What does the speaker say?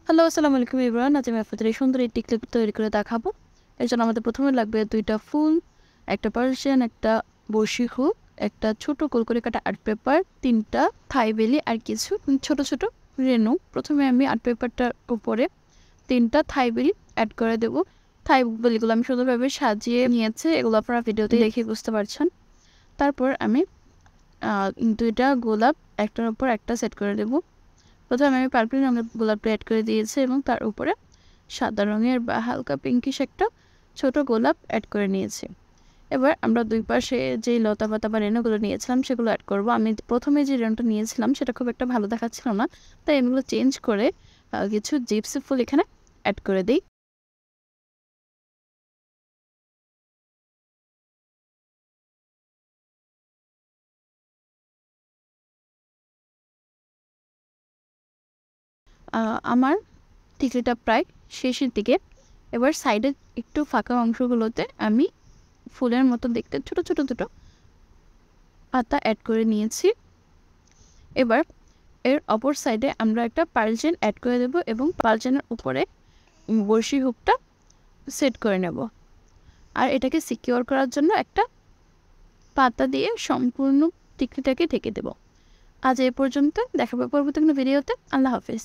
Hello, আসসালামু আলাইকুম everyone. আজ আমি আপনাদের এই সুন্দর একটি ক্লিপ তৈরি করে দেখাবো। এর জন্য আমাদের প্রথমে লাগবে ২টা ফুল, একটা পার্সিয়ান, একটা বড়শি হুক, একটা ছোট গোল করে কাটা আর্ট পেপার, ৩টা থাই বেলি আর কিছু ছোট ছোট রেনু। প্রথমে আমি আর্ট পেপারটার উপরে ৩টা থাই বেলি অ্যাড করে দেবো। থাই বেলিগুলো আমি সুন্দরভাবে সাজিয়ে নিয়েছি, এগুলো আপনারা ভিডিওতে দেখে বুঝতে পারছেন। তারপর আমি ২টা গোলাপ একটার উপর একটা সেট করে দেবো। প্রথমে আমি পার্পল রঙের গোলাপটা অ্যাড করে দিয়েছি এবং তার উপরে সাদা রঙের বা হালকা পিঙ্কিশ একটা ছোট গোলাপ অ্যাড করে নিয়েছি। এবার আমরা দুই পাশে যেই লতা পাতা বা রেণুগুলো নিয়েছিলাম সেগুলো অ্যাড করব। আমি প্রথমে যে রেণুটা নিয়েছিলাম সেটা খুব একটা ভালো দেখাচ্ছিল না, তাই এগুলো চেঞ্জ করে কিছু জিপসি ফুল এখানে অ্যাড করে দিই। আমার টিকলিটা প্রায় শেষের দিকে। এবার সাইডের একটু ফাঁকা অংশগুলোতে আমি ফুলের মতো দেখতে ছোট ছোট দুটো পাতা অ্যাড করে নিয়েছি। এবার এর অপর সাইডে আমরা একটা পার্লচেন অ্যাড করে দেব এবং পার্লচেনের উপরে বড়শি হুকটা সেট করে নেব। আর এটাকে সিকিউর করার জন্য একটা পাতা দিয়ে সম্পূর্ণ টিকলিটাকে ঢেকে দেব। আজ এ পর্যন্ত, দেখা হবে পরবর্তী কোনো ভিডিওতে। আল্লাহ হাফেজ।